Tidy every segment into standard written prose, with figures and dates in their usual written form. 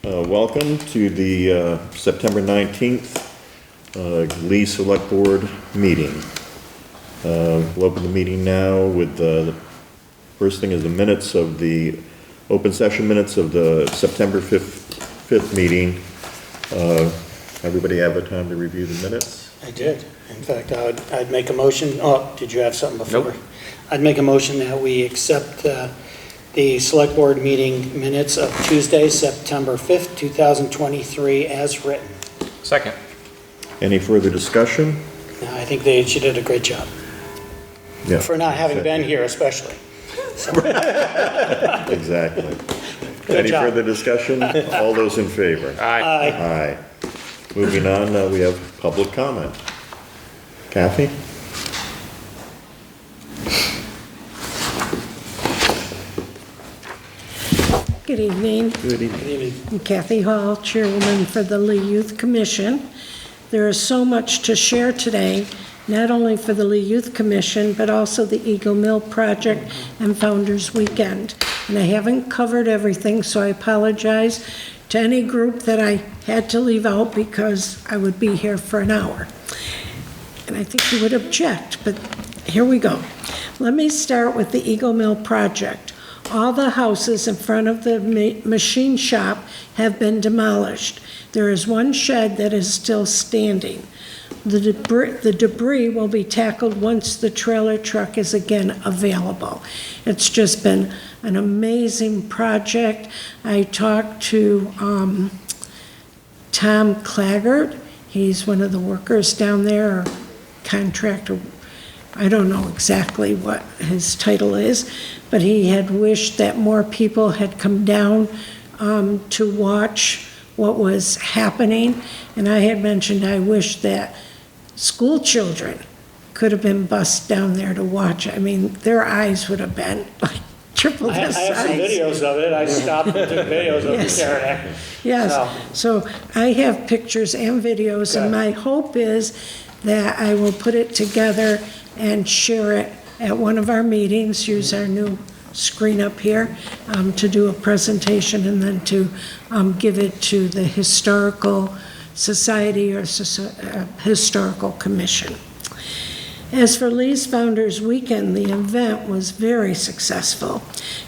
Welcome to the September 19th Lee Select Board meeting. We'll open the meeting now with the first thing is the minutes of the open session minutes of the September 5th meeting. Everybody have a time to review the minutes? I did. In fact, I'd make a motion. Oh, did you have something before? Nope. I'd make a motion that we accept the Select Board meeting minutes of Tuesday, September 5th, 2023 as written. Second. Any further discussion? Now, I think she did a great job. Yeah. For not having been here especially. So, Exactly. Good Any job. further discussion? All those in favor? Aye. Aye. Moving on, we have public comment. Kathy? Good evening. Good evening. I'm Kathy Hall, Chairwoman for the Lee Youth Commission. There is so much to share today, not only for the Lee Youth Commission, but also the Eagle Mill Project and Founders Weekend. And I haven't covered everything, so I apologize to any group that I had to leave out because I would be here for an hour. And I think you would object, but here we go. Let me start with the Eagle Mill Project. All the houses in front of the machine shop have been demolished. There is one shed that is still standing. The debris will be tackled once the trailer truck is again available. It's just been an amazing project. I talked to Tom Claggart. He's one of the workers down there, or contractor. I don't know exactly what his title is, but he had wished that more people had come down to watch what was happening. And I had mentioned I wish that school children could have been bussed down there to watch. I mean, their eyes would have been like triple I the size. have some videos of it. I stopped and took videos of Yes. the Saranac. Yes, so I have pictures and videos, and Okay. my hope is that I will put it together and share it at one of our meetings, use our new screen up here to do a presentation, and then to give it to the Historical Society or Historical Commission. As for Lee's Founders Weekend, the event was very successful.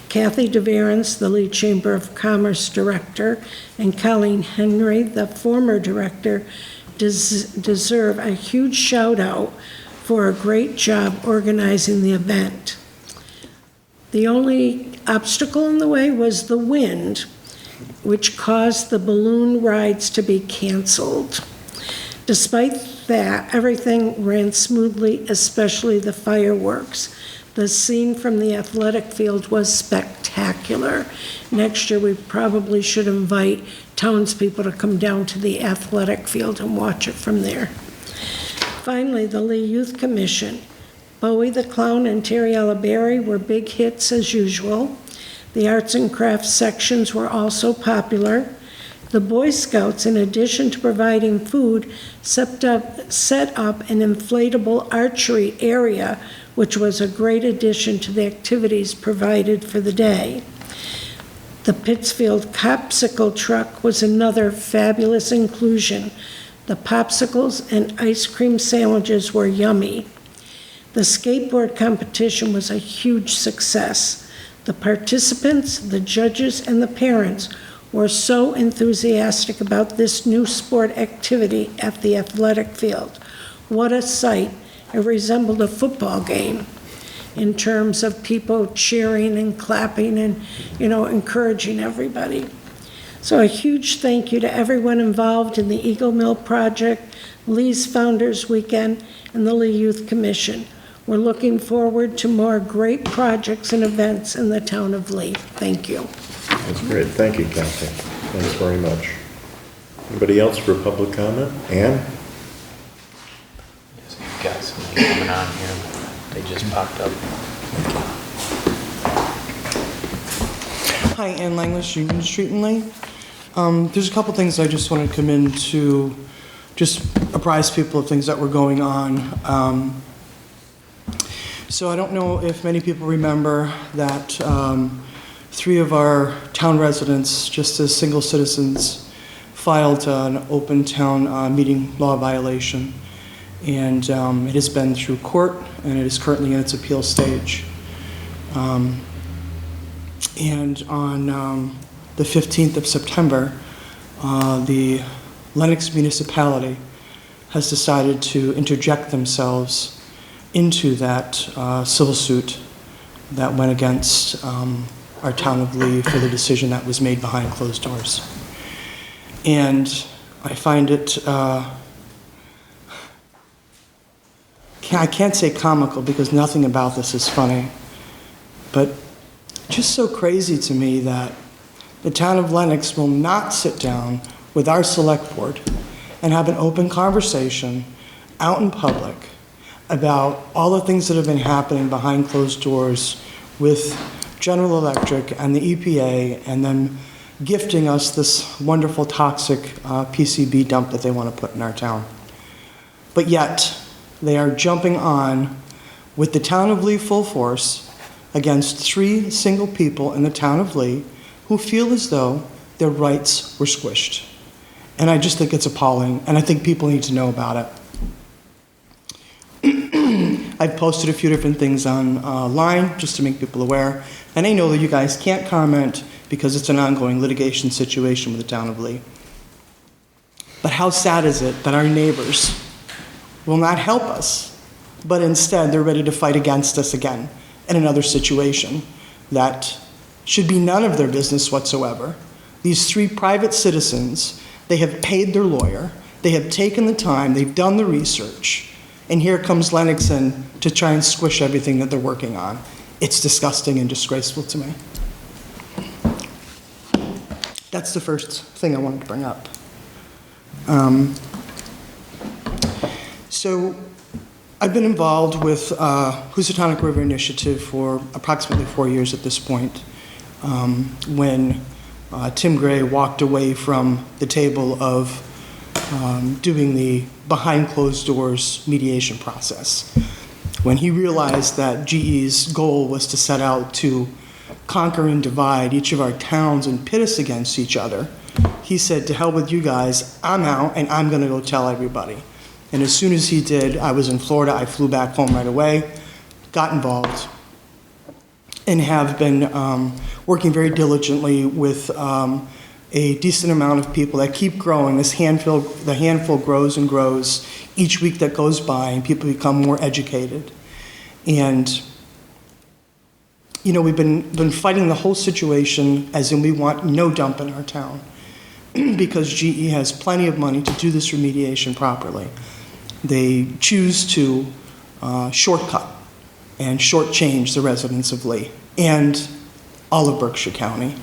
Kathy DeVarens, the Lee Chamber of Commerce Director, and Colleen Henry, the former director, deserve a huge shout out for a great job organizing the event. The only obstacle in the way was the wind, which caused the balloon rides to be canceled. Despite that, everything ran smoothly, especially the fireworks. The scene from the athletic field was spectacular. Next year, we probably should invite townspeople to come down to the athletic field and watch it from there. Finally, the Lee Youth Commission. Bowie the Clown and Terriella Berry were big hits as usual. The arts and crafts sections were also popular. The Boy Scouts, in addition to providing food, set up an inflatable archery area, which was a great addition to the activities provided for the day. The Pittsfield Popsicle Truck was another fabulous inclusion. The popsicles and ice cream sandwiches were yummy. The skateboard competition was a huge success. The participants, the judges, and the parents were so enthusiastic about this new sport activity at the athletic field. What a sight. It resembled a football game in terms of people cheering and clapping and, encouraging everybody. So a huge thank you to everyone involved in the Eagle Mill Project, Lee's Founders Weekend, and the Lee Youth Commission. We're looking forward to more great projects and events in the town of Lee. Thank you. That's great. Thank you, Kathy. Thanks very much. Anybody else for public comment? Ann? So you've got somebody coming on here. They just popped up. Hi, Ann Langlish, Union Street in Lee. There's a couple things I just wanted to come in to just apprise people of things that were going on. So I don't know if many people remember that 3 of our town residents, just as single citizens, filed an open town meeting law violation. And it has been through court, and it is currently in its appeal stage. And on the 15th of September, the Lenox municipality has decided to interject themselves into that civil suit that went against our town of Lee for the decision that was made behind closed doors. And I find it, I can't say comical because nothing about this is funny, but just so crazy to me that the town of Lenox will not sit down with our select board and have an open conversation out in public about all the things that have been happening behind closed doors with General Electric and the EPA, and them gifting us this wonderful toxic PCB dump that they want to put in our town. But yet, they are jumping on with the town of Lee full force against 3 single people in the town of Lee who feel as though their rights were squished. And I just think it's appalling, and I think people need to know about it. I've posted a few different things online just to make people aware, and I know that you guys can't comment because it's an ongoing litigation situation with the town of Lee. But how sad is it that our neighbors will not help us, but instead they're ready to fight against us again in another situation that should be none of their business whatsoever. These 3 private citizens, they have paid their lawyer, they have taken the time, they've done the research, and here comes Lenox in to try and squish everything that they're working on. It's disgusting and disgraceful to me. That's the first thing I wanted to bring up. So I've been involved with Housatonic River Initiative for approximately 4 years at this point, when Tim Gray walked away from the table of doing the behind closed doors mediation process. When he realized that GE's goal was to set out to conquer and divide each of our towns and pit us against each other, he said, to hell with you guys, I'm out and I'm gonna go tell everybody. And as soon as he did, I was in Florida, I flew back home right away, got involved, and have been working very diligently with a decent amount of people that keep growing. The handful grows and grows each week that goes by, and people become more educated. And you know, we've been fighting the whole situation as in we want no dump in our town because GE has plenty of money to do this remediation properly. They choose to shortcut and shortchange the residents of Lee and all of Berkshire County.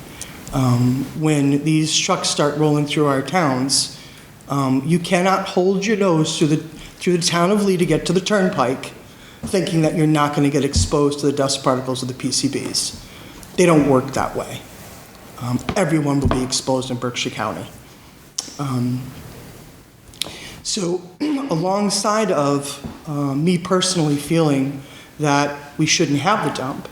When these trucks start rolling through our towns, you cannot hold your nose through the town of Lee to get to the turnpike thinking that you're not going to get exposed to the dust particles of the PCBs. They don't work that way. Everyone will be exposed in Berkshire County. So alongside of me personally feeling that we shouldn't have the dump,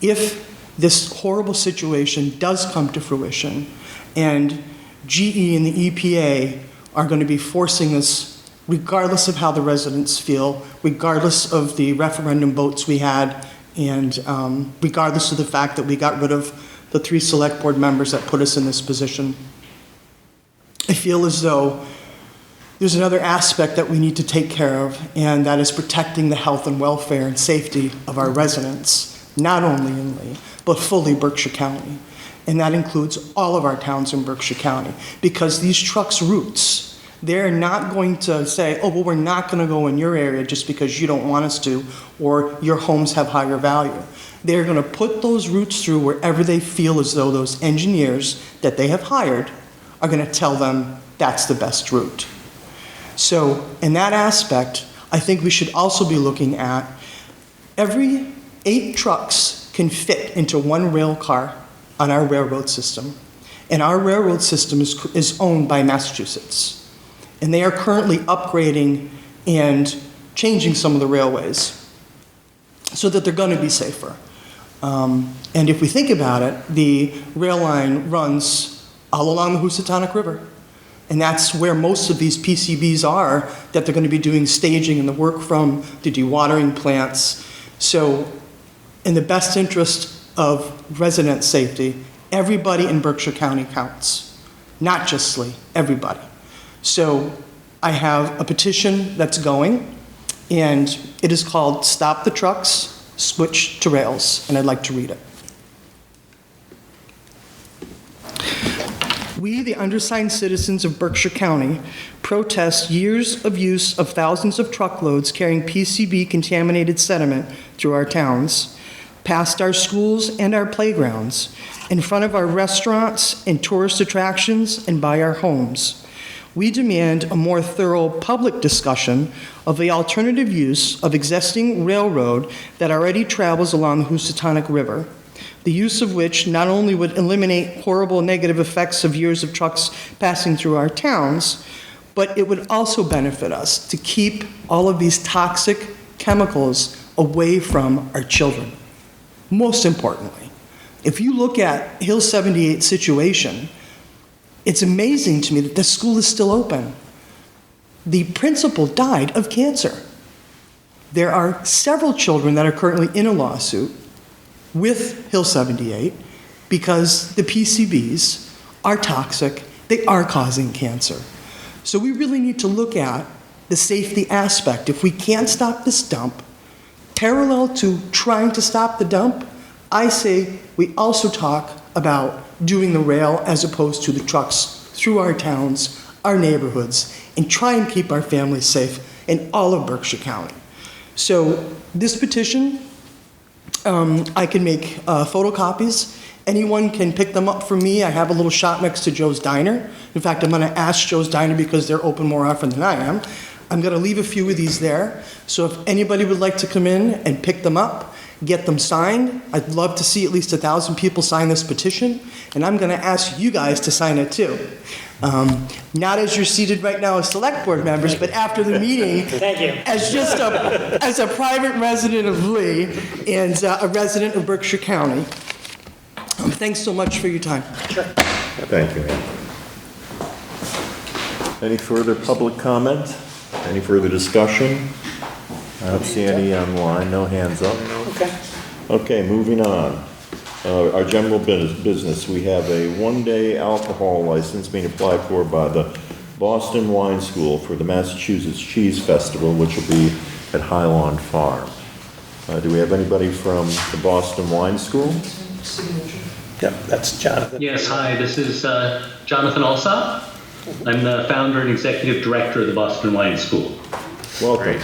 if this horrible situation does come to fruition and GE and the EPA are going to be forcing us, regardless of how the residents feel, regardless of the referendum votes we had, and regardless of the fact that we got rid of the 3 select board members that put us in this position, I feel as though there's another aspect that we need to take care of, and that is protecting the health and welfare and safety of our residents, not only in Lee, but fully Berkshire County. And that includes all of our towns in Berkshire County, because these trucks' routes, they're not going to say, oh, well, we're not going to go in your area just because you don't want us to, or your homes have higher value. They're going to put those routes through wherever they feel as though those engineers that they have hired are going to tell them that's the best route. So in that aspect, I think we should also be looking at every 8 trucks can fit into 1 rail car on our railroad system. And our railroad system is owned by Massachusetts. And they are currently upgrading and changing some of the railways so that they're going to be safer. And if we think about it, the rail line runs all along the Housatonic River. And that's where most of these PCBs are, that they're going to be doing staging and the work from the dewatering plants. So in the best interest of resident safety, everybody in Berkshire County counts, not just Slee, everybody. So I have a petition that's going, and it is called Stop the Trucks, Switch to Rails, and I'd like to read it. We, the undersigned citizens of Berkshire County, protest years of use of thousands of truckloads carrying PCB-contaminated sediment through our towns, past our schools and our playgrounds, in front of our restaurants and tourist attractions, and by our homes. We demand a more thorough public discussion of the alternative use of existing railroad that already travels along the Housatonic River, the use of which not only would eliminate horrible negative effects of years of trucks passing through our towns, but it would also benefit us to keep all of these toxic chemicals away from our children. Most importantly, if you look at Hill 78's situation, it's amazing to me that this school is still open. The principal died of cancer. There are several children that are currently in a lawsuit with Hill 78 because the PCBs are toxic, they are causing cancer. So we really need to look at the safety aspect. If we can't stop this dump, parallel to trying to stop the dump, I say we also talk about doing the rail as opposed to the trucks through our towns, our neighborhoods, and try and keep our families safe in all of Berkshire County. So this petition, I can make photocopies. Anyone can pick them up from me. I have a little shop next to Joe's Diner. In fact, I'm going to ask Joe's Diner because they're open more often than I am. I'm going to leave a few of these there. So if anybody would like to come in and pick them up, get them signed, I'd love to see at least 1,000 people sign this petition. And I'm going to ask you guys to sign it too. Not as you're seated right now as select board members, but after the meeting. Thank you. As just as a private resident of Lee and a resident of Berkshire County. Thanks so much for your time. Sure. Thank you, Ann. Any further public comment? Any further discussion? I don't see any online, no hands up. Okay. Okay, moving on. Our general business, we have a one-day alcohol license being applied for by the Boston Wine School for the Massachusetts Cheese Festival, which will be at Highland Farm. Do we have anybody from the Boston Wine School? Yep, that's Jonathan. Yes, hi, this is Jonathan Alsop. I'm the founder and executive director of the Boston Wine School. Welcome.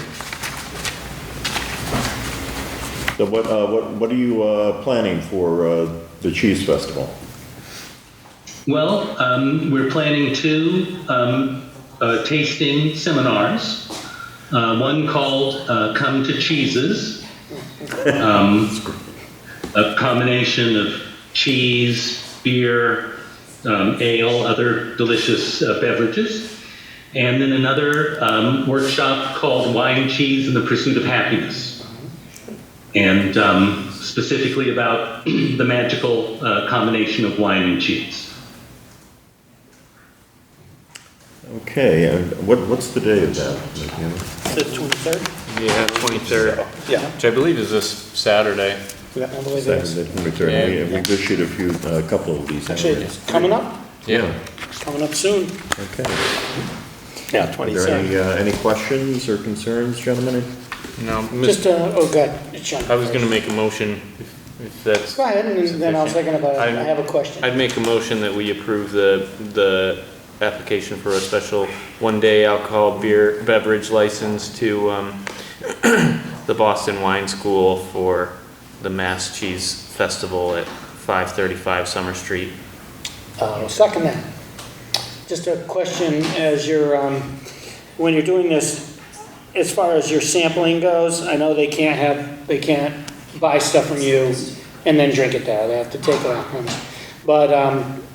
So what are you planning for the Cheese Festival? Well, we're planning two tasting seminars. One called Come to Cheeses, a combination of cheese, beer, ale, other delicious beverages. And then another workshop called Wine, Cheese, and the Pursuit of Happiness. And specifically about the magical combination of wine and cheese. Okay, and what's the day of that? The 23rd? Yeah, 23rd, Yeah. which I believe is this Saturday. I believe it is. Saturday, 23rd. Yeah. We've issued a couple of these. Actually, it's coming up. Yeah. Coming up soon. Okay. Yeah, Are there any questions or concerns, gentlemen? No, Just, oh, good. Sean. I was gonna make a motion, if that's. Go ahead, and then I was thinking about it. I have a question. I'd make a motion that we approve the application for a special one-day alcohol beverage license to the Boston Wine School for the Mass Cheese Festival at 535 Summer Street. I'll second that. Just a question, as you're, when you're doing this, as far as your sampling goes, I know they can't buy stuff from you and then drink it there. They have to take it out. But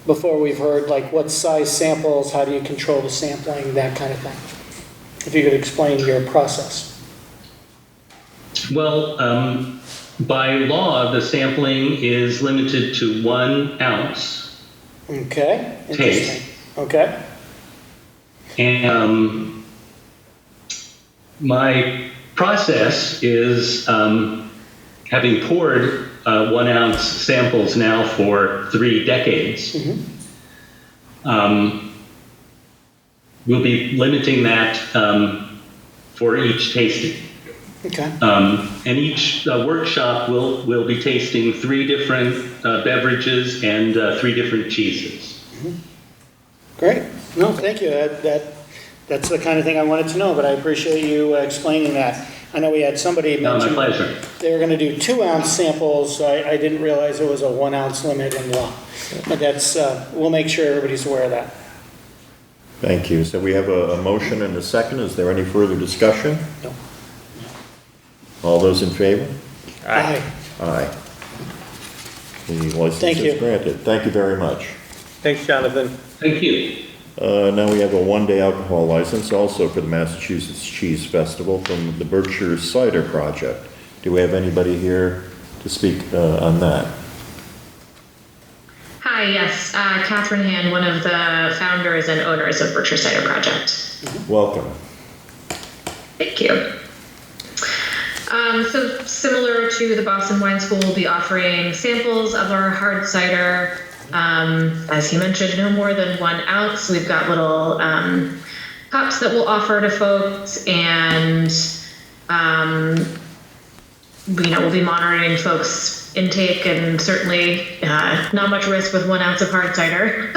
before we've heard, like, what size samples, how do you control the sampling, that kind of thing? If you could explain your process. Well, by law, the sampling is limited to 1 ounce. Okay, interesting. Taste. Okay, And my process is having poured 1 ounce samples now for 3 decades. We'll be limiting that for each tasting. okay. And each workshop will be tasting 3 different beverages and 3 different cheeses. Great. No, thank you. That's the kind of thing I wanted to know, but I appreciate you explaining that. I know we had somebody No, my mention pleasure. they were going to do 2 ounce samples. I didn't realize there was a 1 ounce limit in law. But that's, we'll make sure everybody's aware of that. Thank you. So we have a motion and a second. Is there any further discussion? No. All those in favor? Aye. Aye. The license Thank you. is granted. Thank you very much. Thanks, Jonathan. Thank you. Now we have a 1-day alcohol license also for the Massachusetts Cheese Festival from the Berkshire Cider Project. Do we have anybody here to speak on that? Hi, yes, Catherine Hand, one of the founders and owners of Berkshire Cider Project. Welcome. Thank you. So similar to the Boston Wine School, we'll be offering samples of our hard cider. As he mentioned, no more than 1 ounce. We've got little cups that we'll offer to folks, and we'll be monitoring folks' intake, and certainly not much risk with 1 ounce of hard cider.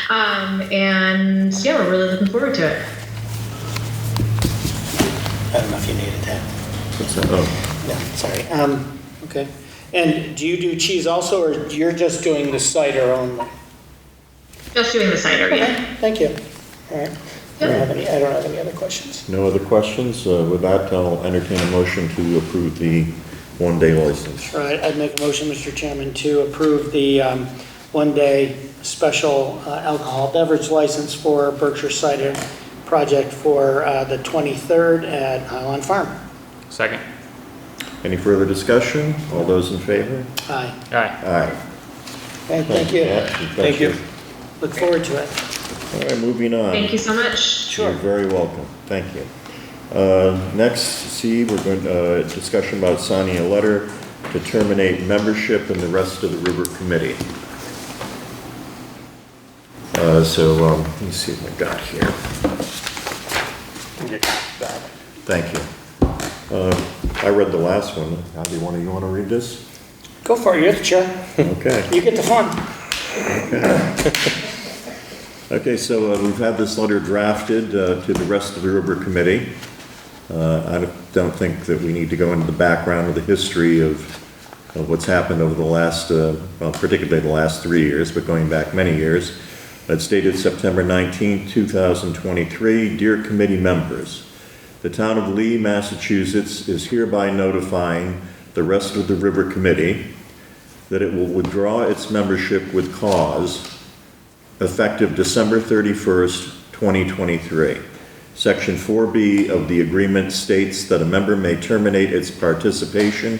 And yeah, we're really looking forward to it. I don't know if you needed that. What's that? Oh. No, sorry. Okay. And do you do cheese also, or you're just doing the cider only? Just doing the cider, yeah. Okay, thank you. All right. I don't have any other questions. No other questions? With that, I'll entertain a motion to approve the 1-day license. All right, I'd make a motion, Mr. Chairman, to approve the 1-day special alcohol beverage license for Berkshire Cider Project for the 23rd at Highland Farm. Second. Any further discussion? All those in favor? Aye. Aye. Aye. Okay, thank you. Pat. Thank you. Look forward to it. All right, moving on. Thank you so much. Sure. You're very welcome. Thank you. Next, C, we're going to discussion about signing a letter to terminate membership in the rest of the River Committee. Let me see what I got here. Thank you. I read the last one. How do you want to read this? Go for it, you're the chair. Okay. You get the fun. Okay, so we've had this letter drafted to the rest of the River Committee. I don't think that we need to go into the background of the history of what's happened over the last, particularly the last 3 years, but going back many years. It's dated September 19, 2023. Dear committee members, the town of Lee, Massachusetts is hereby notifying the rest of the River Committee that it will withdraw its membership with cause effective December 31st, 2023. Section 4B of the agreement states that a member may terminate its participation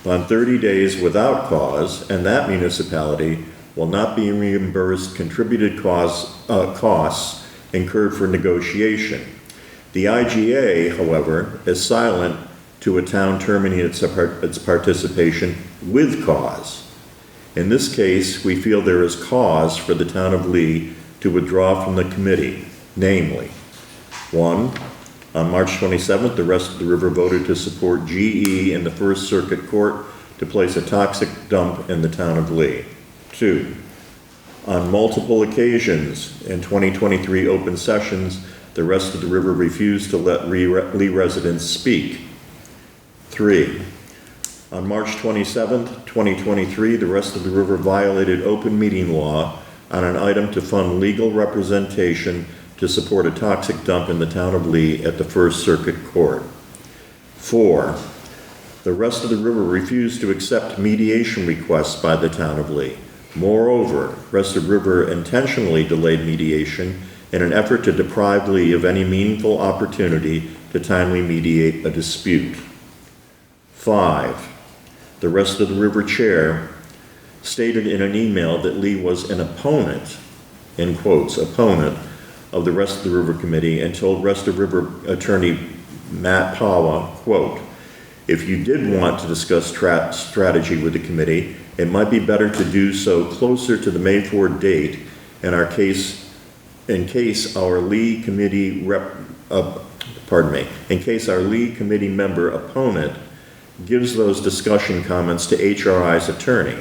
on 30 days without cause, and that municipality will not be reimbursed contributed costs incurred for negotiation. The IGA, however, is silent to a town terminating its participation with cause. In this case, we feel there is cause for the town of Lee to withdraw from the committee, namely, 1, on March 27th, the rest of the river voted to support GE in the First Circuit Court to place a toxic dump in the town of Lee. 2, on multiple occasions in 2023 open sessions, the rest of the river refused to let Lee residents speak. 3, on March 27th, 2023, the rest of the river violated open meeting law on an item to fund legal representation to support a toxic dump in the town of Lee at the First Circuit Court. 4, the rest of the river refused to accept mediation requests by the town of Lee. Moreover, rest of river intentionally delayed mediation in an effort to deprive Lee of any meaningful opportunity to timely mediate a dispute. 5, the Rest of the River chair, stated in an email that Lee was an opponent, in quotes, opponent of the Rest of the River Committee, and told Rest of River attorney Matt Pawa, quote, "If you did want to discuss strategy with the committee, it might be better to do so closer to the May 4 date in case our Lee committee member opponent gives those discussion comments to HRI's attorney.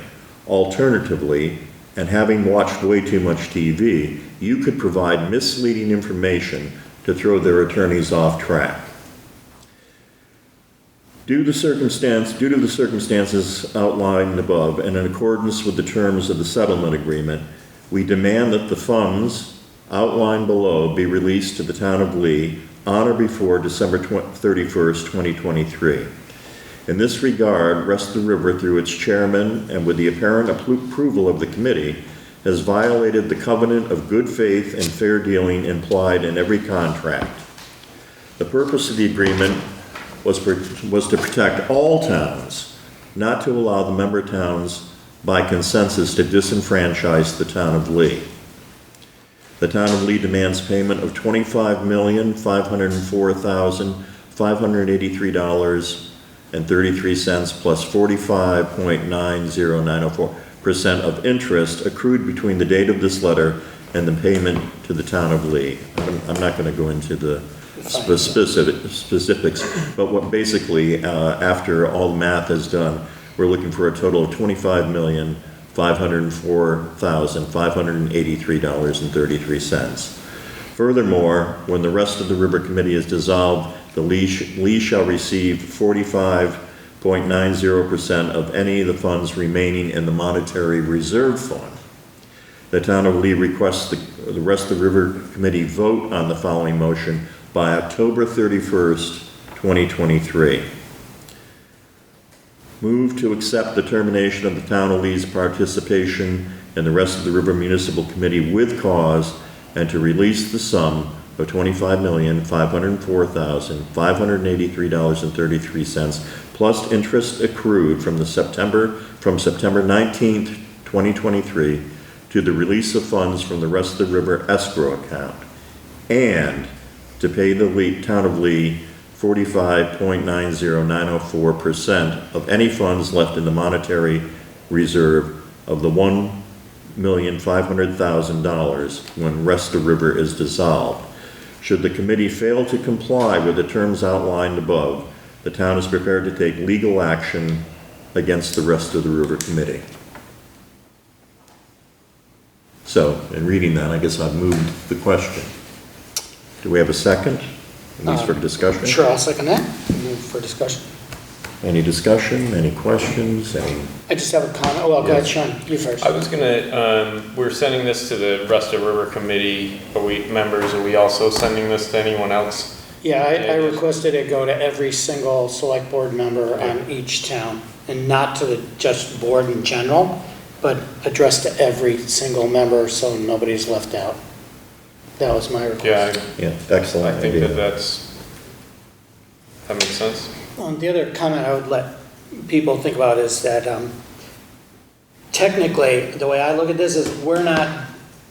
Alternatively, and having watched way too much TV, you could provide misleading information to throw their attorneys off track. Due to the circumstances outlined above and in accordance with the terms of the settlement agreement, we demand that the funds outlined below be released to the town of Lee on or before December 31st, 2023. In this regard, Rest of the River, through its chairman and with the apparent approval of the committee, has violated the covenant of good faith and fair dealing implied in every contract. The purpose of the agreement was to protect all towns, not to allow the member towns by consensus to disenfranchise the town of Lee. The town of Lee demands payment of $25,504,583.33 plus 45.90904% of interest accrued between the date of this letter and the payment to the town of Lee. I'm not going to go into the specifics, but what basically, after all the math is done, we're looking for a total of $25,504,583.33. Furthermore, when the Rest of the River Committee is dissolved, the Lee shall receive 45.90% of any of the funds remaining in the Monetary Reserve Fund. The town of Lee requests the Rest of the River Committee vote on the following motion by October 31st, 2023. Move to accept the termination of the town of Lee's participation in the Rest of the River Municipal Committee with cause and to release the sum of $25,504,583.33 plus interest accrued from September 19th, 2023 to the release of funds from the Rest of the River escrow account and to pay the town of Lee 45.90904% of any funds left in the monetary reserve of the $1,500,000 when Rest of the River is dissolved. Should the committee fail to comply with the terms outlined above, the town is prepared to take legal action against the Rest of the River Committee. So, in reading that, I guess I've moved the question. Do we have a second? At least for discussion? Sure, I'll second that. Move for discussion. Any discussion, any questions, I just have a comment. Oh, well, go ahead, Sean, you first. I was gonna, we're sending this to the Rest of River Committee. Are we also sending this to anyone else? Yeah, I requested it go to every single select board member on each town, and not to the just board in general, but addressed to every single member so nobody's left out. That was my request. yeah, excellent. I think that makes sense. The other comment I would let people think about is that technically, the way I look at this is we're not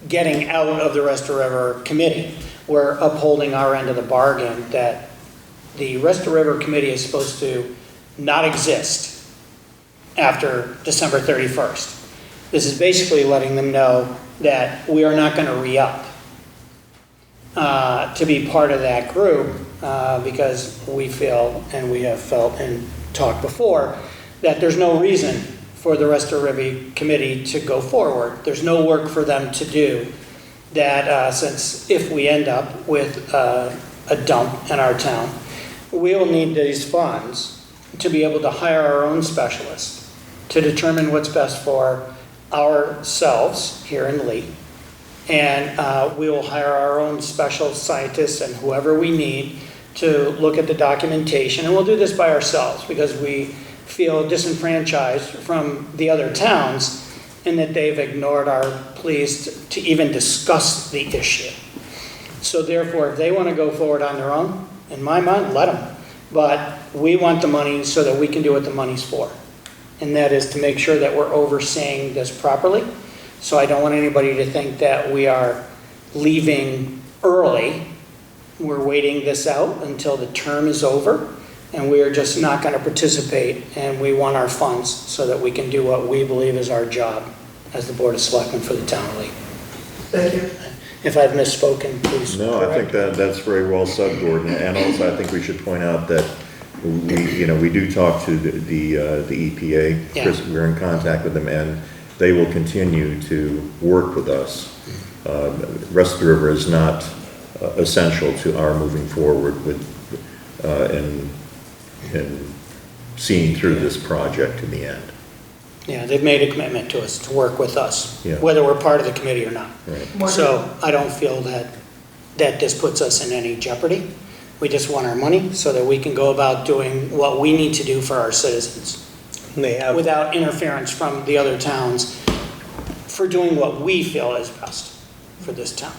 getting out of the Rest of River Committee. We're upholding our end of the bargain that the Rest of River Committee is supposed to not exist after December 31st. This is basically letting them know that we are not going to re-up to be part of that group because we feel, and we have felt and talked before, that there's no reason for the Rest of River Committee to go forward. There's no work for them to do. That since if we end up with a dump in our town, we will need these funds to be able to hire our own specialists to determine what's best for ourselves here in Lee. And we will hire our own special scientists and whoever we need to look at the documentation. And we'll do this by ourselves because we feel disenfranchised from the other towns in that they've ignored our pleas to even discuss the issue. So therefore, if they want to go forward on their own, in my mind, let them. But we want the money so that we can do what the money's for. and that is to make sure that we're overseeing this properly. So I don't want anybody to think that we are leaving early. We're waiting this out until the term is over, and we are just not going to participate, and we want our funds so that we can do what we believe is our job as the Board of Selectmen for the town of Lee. Thank you. If I've misspoken, please No, I think correct. that's very well said, Gordon, and also I think we should point out that we do talk to the EPA. Yeah. Chris, we're in contact with them, and they will continue to work with us. Rest of the river is not essential to our moving forward with, and seeing through this project to the end. Yeah, they've made a commitment to us, to work with us, Yeah. whether we're part of the committee or not. Right. So I don't feel that this puts us in any jeopardy. We just want our money so that we can go about doing what we need to do for our citizens without interference from the other towns for doing what we feel is best for this town.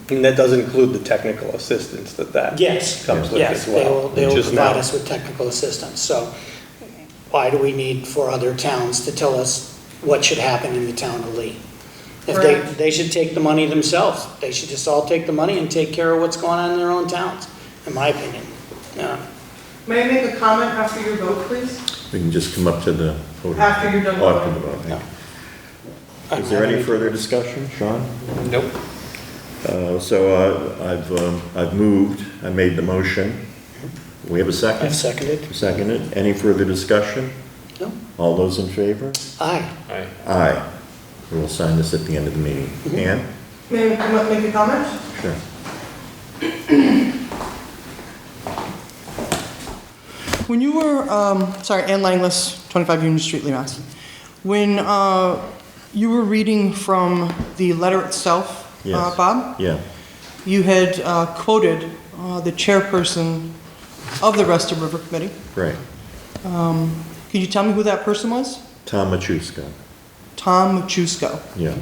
And that does include the technical assistance that Yes, comes with yes, as well. they will which is provide now- us with technical assistance. So why do we need for other towns to tell us what should happen in the town of Lee? If they should take the money themselves. They should just all take the money and take care of what's going on in their own towns, in my opinion. Yeah. May I make a comment after your vote, please? We can just come up to the podium. After you're done After voting. the vote, No. yeah. Is there any further discussion, Sean? Nope. So I've moved, I made the motion. We have a second? I've seconded. Seconded. Any further discussion? No? All those in favor? Aye. Aye. Aye. We will sign this at the end of the meeting. Ann? May I come up and make a comment? Sure. When you were, Ann Langless, 25 Union Street, Lee, Mass. When you were reading from the letter itself, Yes. Bob, Yeah. you had quoted the chairperson of the Rest of River Committee. Right. Could you tell me who that person was? Tom Machuska. Tom Machusko. Yeah.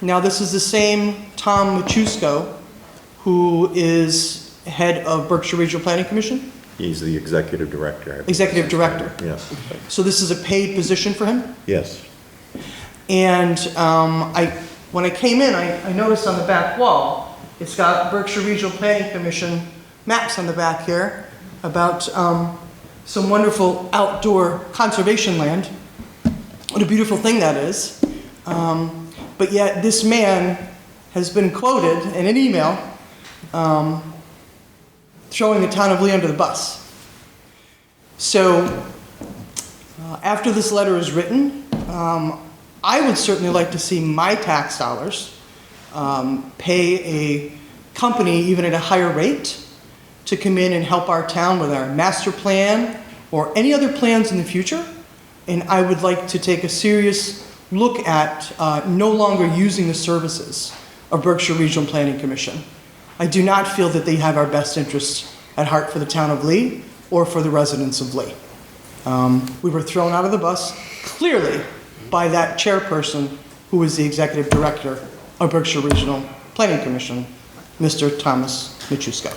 Now, this is the same Tom Machusko who is head of Berkshire Regional Planning Commission, He's the executive director. I believe. executive director. Yeah. So this is a paid position for him? Yes. And when I came in, I noticed on the back wall, it's got Berkshire Regional Planning Commission maps on the back here about some wonderful outdoor conservation land. What a beautiful thing that is. But yet this man has been quoted in an email throwing the town of Lee under the bus. So after this letter is written, I would certainly like to see my tax dollars pay a company even at a higher rate to come in and help our town with our master plan or any other plans in the future. And I would like to take a serious look at no longer using the services of Berkshire Regional Planning Commission. I do not feel that they have our best interests at heart for the town of Lee or for the residents of Lee. We were thrown out of the bus clearly by that chairperson who was the executive director of Berkshire Regional Planning Commission, Mr. Thomas Machusko.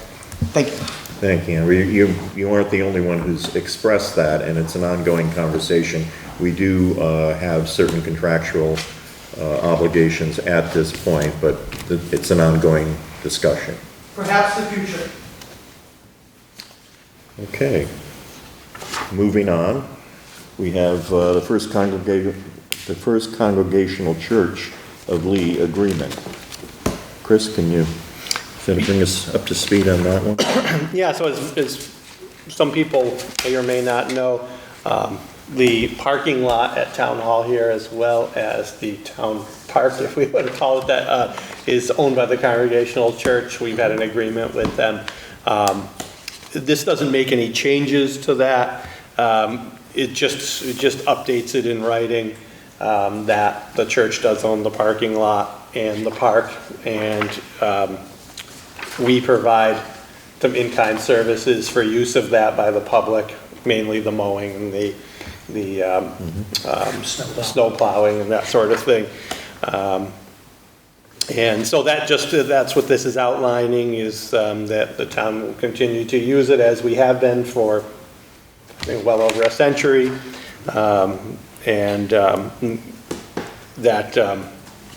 Thank you. Thank you. You aren't the only one who's expressed that, and it's an ongoing conversation. We do have certain contractual obligations at this point, but it's an ongoing discussion. Perhaps the future. Okay. Moving on, we have the First Congregational Church of Lee agreement. Chris, can you bring us up to speed on that one? Yeah, so as some people may or may not know, the parking lot at Town Hall here, as well as the town park, if we want to call it that, is owned by the Congregational Church. We've had an agreement with them. This doesn't make any changes to that. It just updates it in writing that the church does own the parking lot and the park, and we provide some in-kind services for use of that by the public, mainly the mowing and the snow plowing and that sort of thing. And so that's what this is outlining, is that the town will continue to use it as we have been for, I think, well over a century. and that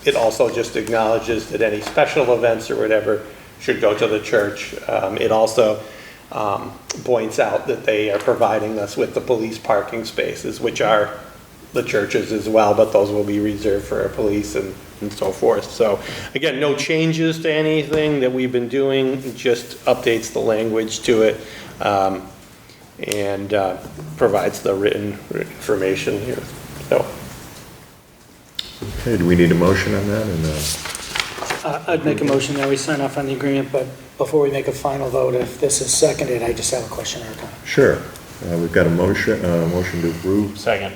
it also just acknowledges that any special events or whatever should go to the church. It also points out that they are providing us with the police parking spaces, which are the churches as well, but those will be reserved for our police and so forth. So again, no changes to anything that we've been doing, it just updates the language to it, and provides the written information here. So Okay, do we need a motion on that? And, I'd make a motion that we sign off on the agreement, but before we make a final vote, if this is seconded, I just have a question or a comment. Sure. We've got a motion to approve. Second.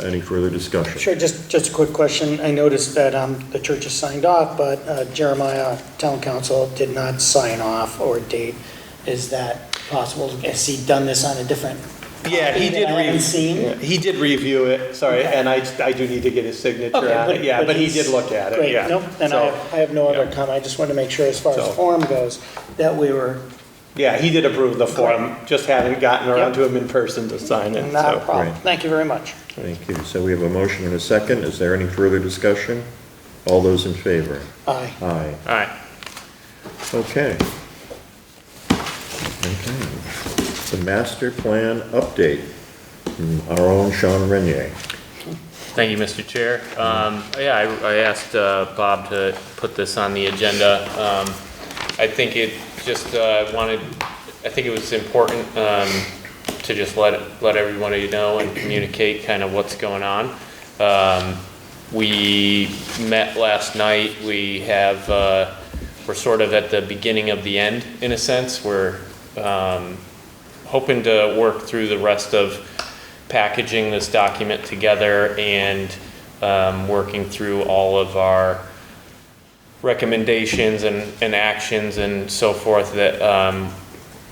Any further discussion? Sure, just a quick question. I noticed that the church has signed off, but Jeremiah, town council, did not sign off or date. Is that possible? Has he done this on a different? yeah, he copy did that I haven't seen? he did review it, sorry, Okay. and I do need to get his signature Okay, on it, yeah, but he he's- did look at it, Great, yeah. nope, then So, I have no other yeah. comment. I just wanted to make sure as far So- as form goes, that we were Yeah, he did approve the form, just haven't gotten around Yep. to him in person to sign it, not a so. problem. Right. Thank you very much. Thank you. So we have a motion and a second. Is there any further discussion? All those in favor? Aye. Aye. All right. Okay. Okay. The master plan update from our own Sean Renier. Thank you, Mr. Chair. Yeah, I asked Bob to put this on the agenda. I think it just I think it was important to just let everybody know and communicate kind of what's going on. We met last night. We're sort of at the beginning of the end, in a sense. We're hoping to work through the rest of packaging this document together and working through all of our recommendations and actions and so forth that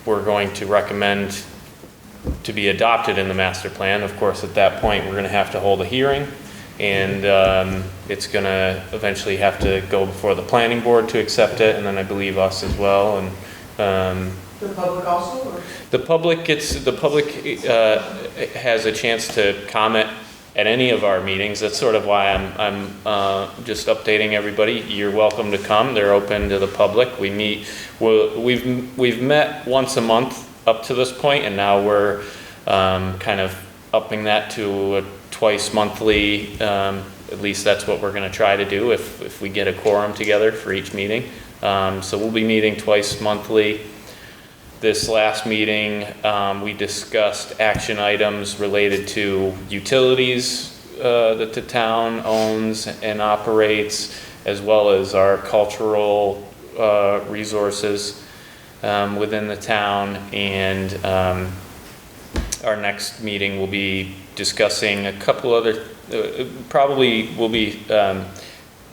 we're going to recommend to be adopted in the master plan. Of course, at that point, we're going to have to hold a hearing, and it's going to eventually have to go before the planning board to accept it, and then I believe us as well. And The public also, or? the public has a chance to comment at any of our meetings. That's sort of why I'm just updating everybody. You're welcome to come. They're open to the public. We've met once a month up to this point, and now we're kind of upping that to a twice monthly. At least that's what we're going to try to do if we get a quorum together for each meeting. So we'll be meeting twice monthly. This last meeting, we discussed action items related to utilities that the town owns and operates, as well as our cultural resources within the town. And our next meeting will be discussing a couple other, probably will be,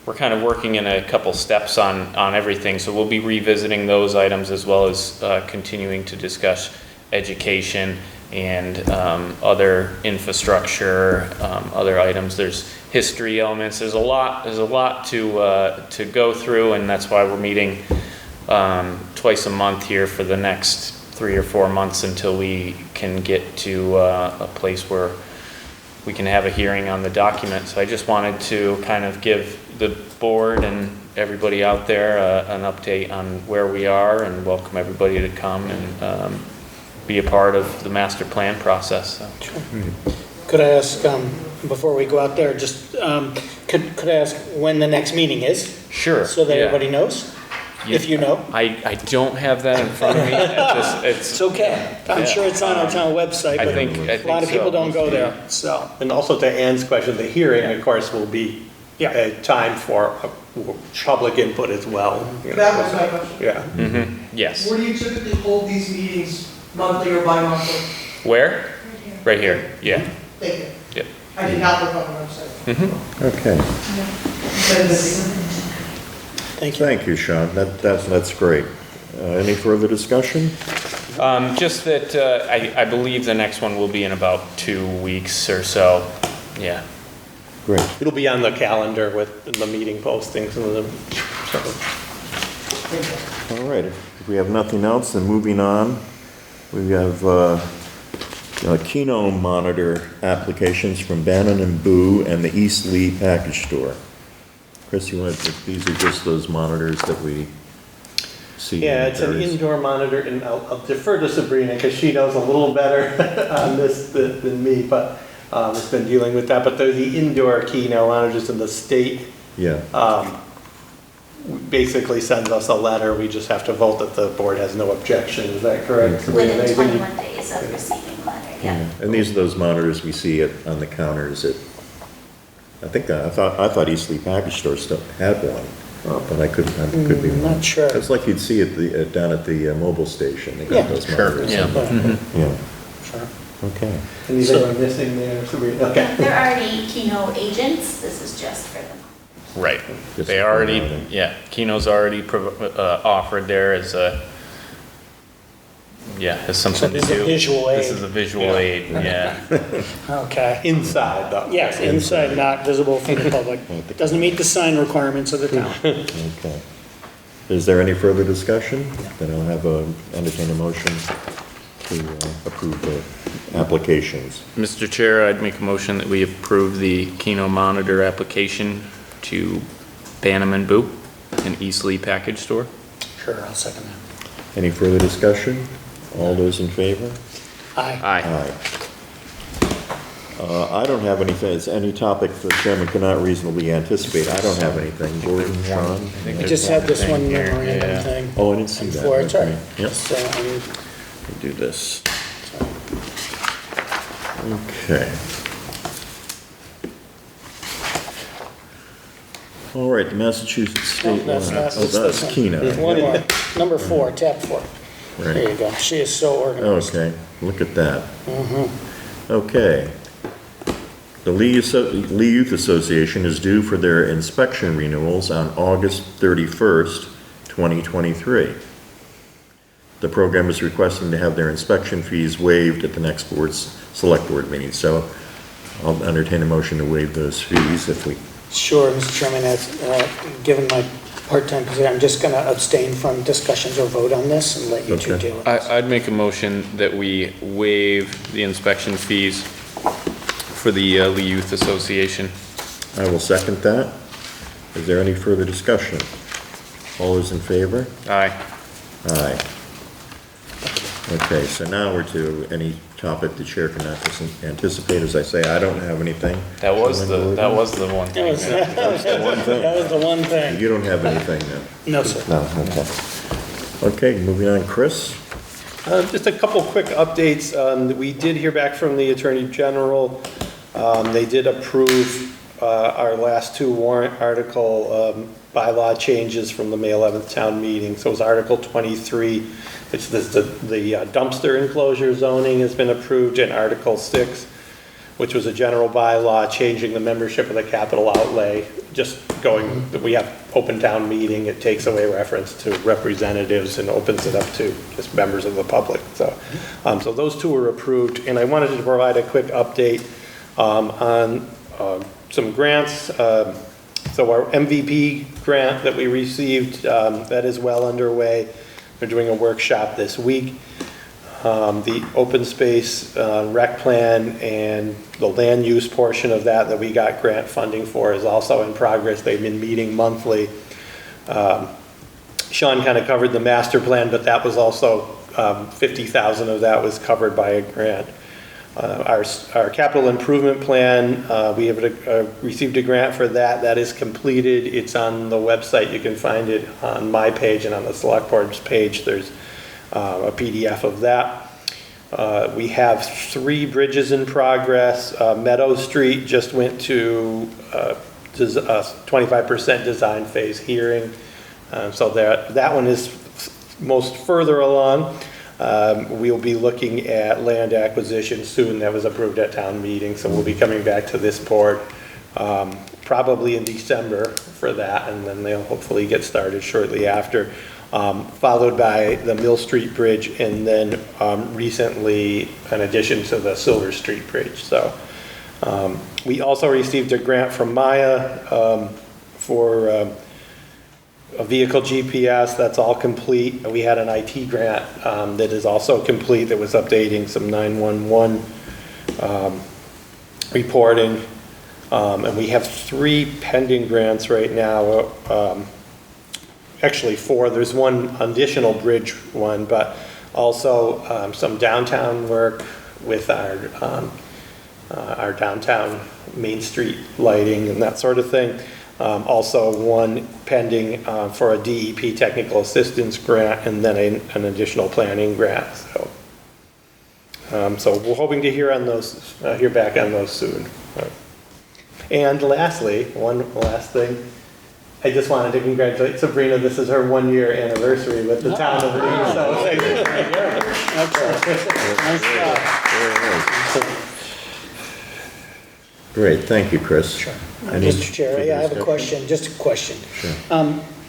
we're kind of working in a couple steps on everything, so we'll be revisiting those items as well as continuing to discuss education and other infrastructure, other items. There's history elements. There's a lot to go through, and that's why we're meeting twice a month here for the next 3 or 4 months until we can get to a place where we can have a hearing on the document. So I just wanted to kind of give the board and everybody out there an update on where we are, and welcome everybody to come and be a part of the master plan process. So. Could I ask, before we go out there, just, could I ask when the next meeting is? Sure. So that yeah. everybody knows? If you know? I don't have that in front of me. It's okay. I'm Yeah. sure it's on our town website, I but think a lot of people so. don't go there, so. And also to Ann's question, the hearing, of course, will be Yeah. a time for public input as well. you know. That was my question. Yeah. Yes. Where do you typically hold these meetings, monthly or bi-monthly? Where? Right here. Yeah. Thank you. Yep. I did not look on the website. Okay. Been busy. Thank you. Thank you, Sean. That's great. Any further discussion? Just that I believe the next one will be in about 2 weeks or so. Yeah. Great. It'll be on the calendar with the meeting postings and the, so. All right. If we have nothing else, then moving on, we have Keno monitor applications from Bannon and Boo and the East Lee Package Store. Chris, these are just those monitors that we see. Yeah, in it's an various- indoor monitor, and I'll defer to Sabrina because she knows a little better on this than me, but has been dealing with that. But they're the indoor Keno monitors, and the state Yeah, basically sends us a letter. We just have to vote that the board has no objection. Is that correct, Sabrina? Within Anything you- 21 days of receiving the letter, yeah. and these are those monitors we see on the counters at, I thought East Lee Package Store still had one, but I could be wrong. Not sure. It's like you'd see at down at the mobile station, they Yeah. got those monitors. Yeah. Yeah, Sure. okay. Anything I'm missing there, Sabrina? Okay. They're already Keno agents, this is just for them. Right. Just They for already, providing. yeah, Keno's already offered there as as something to this is a do. visual This aid. is a visual aid, yeah. Okay. Inside, though. Yes, inside, not visible from the public. Doesn't meet the sign requirements of the town. Okay. Is there any further discussion? Then I'll have entertain a motion to approve the applications. Mr. Chair, I'd make a motion that we approve the Keno monitor application to Banham and Boo and East Lee Package Store. Sure, I'll second that. Any further discussion? All those in favor? Aye. Aye. Aye. I don't have anything, it's any topic the chairman cannot reasonably anticipate. I don't have anything. Gordon, Sean? I just had this one Here, memorandum yeah. thing. Oh, I didn't see that. Before, it's all Okay. right. Yep, So, we do this. Okay. All right, the Massachusetts no, State. that's Law. not, Oh, it's that's this one. Keno. One more, number 4, tab 4. There Right. you go. She is so organized. Okay, look at that. Okay. The Lee Youth Association is due for their inspection renewals on August 31st, 2023. The program is requesting to have their inspection fees waived at the next select board meeting. So I'll entertain a motion to waive those fees if we, Sure, Mr. Chairman, as, given my part-time position, I'm just going to abstain from discussions or vote on this and let you two Okay. deal with it. I'd make a motion that we waive the inspection fees for the Lee Youth Association. I will second that. Is there any further discussion? All those in favor? Aye. Aye. Okay, so now we're to any topic the chair cannot anticipate. As I say, I don't have anything. That was the one That was, thing. that was the one thing. You don't have anything then? No, sir. No, okay. Okay, moving on, Chris? Just a couple quick updates. We did hear back from the Attorney General. They did approve our last 2 warrant article bylaw changes from the May 11th town meeting. So it was Article 23, which is the dumpster enclosure zoning has been approved, and Article 6, which was a general bylaw changing the membership of the capital outlay, just going, we have open town meeting, it takes away reference to representatives and opens it up to just members of the public. So, so those 2 were approved, and I wanted to provide a quick update on some grants. So our MVP grant that we received, that is well underway. We're doing a workshop this week. The open space rec plan and the land use portion of that we got grant funding for is also in progress. They've been meeting monthly. Sean kind of covered the master plan, but that was also, 50,000 of that was covered by a grant. Our capital improvement plan, we have received a grant for that. That is completed. It's on the website. You can find it on my page and on the select board's page. There's a PDF of that. We have 3 bridges in progress. Meadow Street just went to 25% design phase hearing. So that one is most further along. We'll be looking at land acquisition soon. That was approved at town meeting, so we'll be coming back to this board probably in December for that, and then they'll hopefully get started shortly after, followed by the Mill Street Bridge, and then recently an addition to the Silver Street Bridge. So we also received a grant from Maya for a vehicle GPS, that's all complete. We had an IT grant that is also complete, that was updating some 911 reporting. And we have 3 pending grants right now. Actually 4, there's one additional bridge one, but also some downtown work with our downtown Main Street lighting and that sort of thing. Also one pending for a DEP technical assistance grant, and then an additional planning grant. So we're hoping to hear back on those soon. And lastly, one last thing, I just wanted to congratulate Sabrina. This is her 1-year anniversary with the town of Reed. So thank you. Nice job. Great, thank you, Chris. Sure. Any Mr. Chair, further I have a discussion? question, just a question. Sure.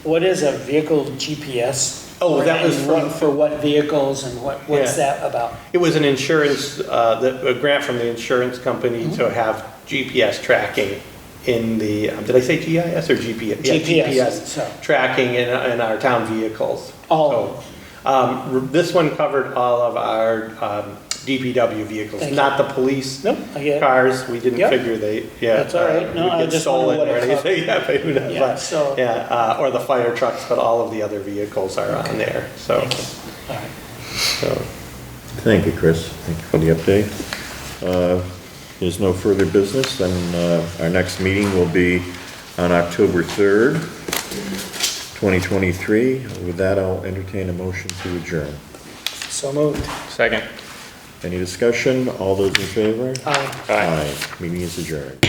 What is a vehicle GPS? Oh, that was And for what vehicles and what's that about? It was an insurance, a grant from the insurance company to have GPS tracking in the, did I say GIS or GPS? Yeah, GPS, so. tracking in our town vehicles. Oh. So, this one covered all of our DPW vehicles, Thank not the police Nope, I get it. cars. We didn't Yep. figure That's all right. No, would I get just wondered stolen what or it covered. anything. Yeah, but who knows? Yeah, But, so- yeah, or the fire trucks, but all of the other vehicles are on there, so. Thank you. All right. so. Thank you, Chris. Thank you for the update. There's no further business, then our next meeting will be on October 3rd, 2023. With that, I'll entertain a motion to adjourn. So moved. Second. Any discussion? All those in favor? Aye. Aye. Meeting is adjourned.